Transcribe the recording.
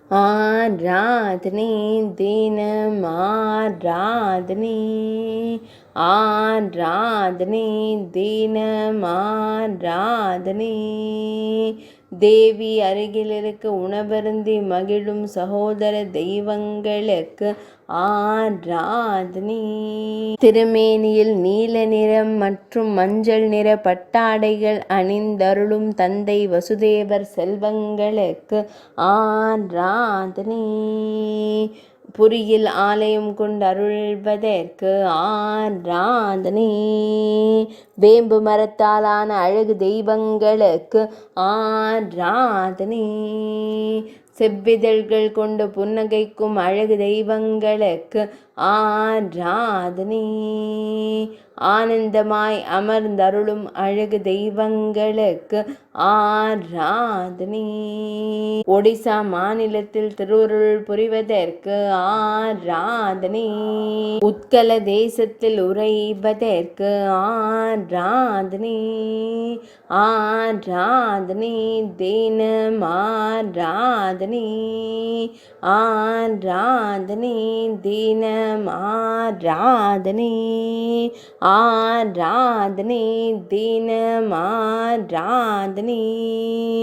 ஆராதனை தினம் ஆராதனை, ஆராதனை தினம் ஆராதனை. தேவி அருகில் இருக்க உணவருந்தி மகிழும் சகோதர தெய்வங்களுக்கு ஆராதனை. திருமேனியில் நீல நிறம் மற்றும் மஞ்சள் நிற பட்டாடைகள் அணிந்தருளும் தந்தை வசுதேவர் செல்வங்களுக்கு ஆராதனை. புரியில் ஆலயம் கொண்டு அருள்வதற்கு ஆராதனை. வேம்பு மரத்தாலான அழகு தெய்வங்களுக்கு ஆராதனை. செவ்விதழ்கள் கொண்டு புன்னகைக்கும் அழகு தெய்வங்களுக்கு ஆராதனை. ஆனந்தமாய் அமர்ந்தருளும் அழகு தெய்வங்களுக்கு ஆராதனை. ஒடிசா மாநிலத்தில் திருவருள் புரிவதற்கு ஆராதனை. உத்கல தேசத்தில் உறைவதற்கு ஆராதனை. ஆராதனை தினம் ஆராதனை. ஆராதனை தினம் ஆராதனை. ஆராதனை தினம் ஆராதனை.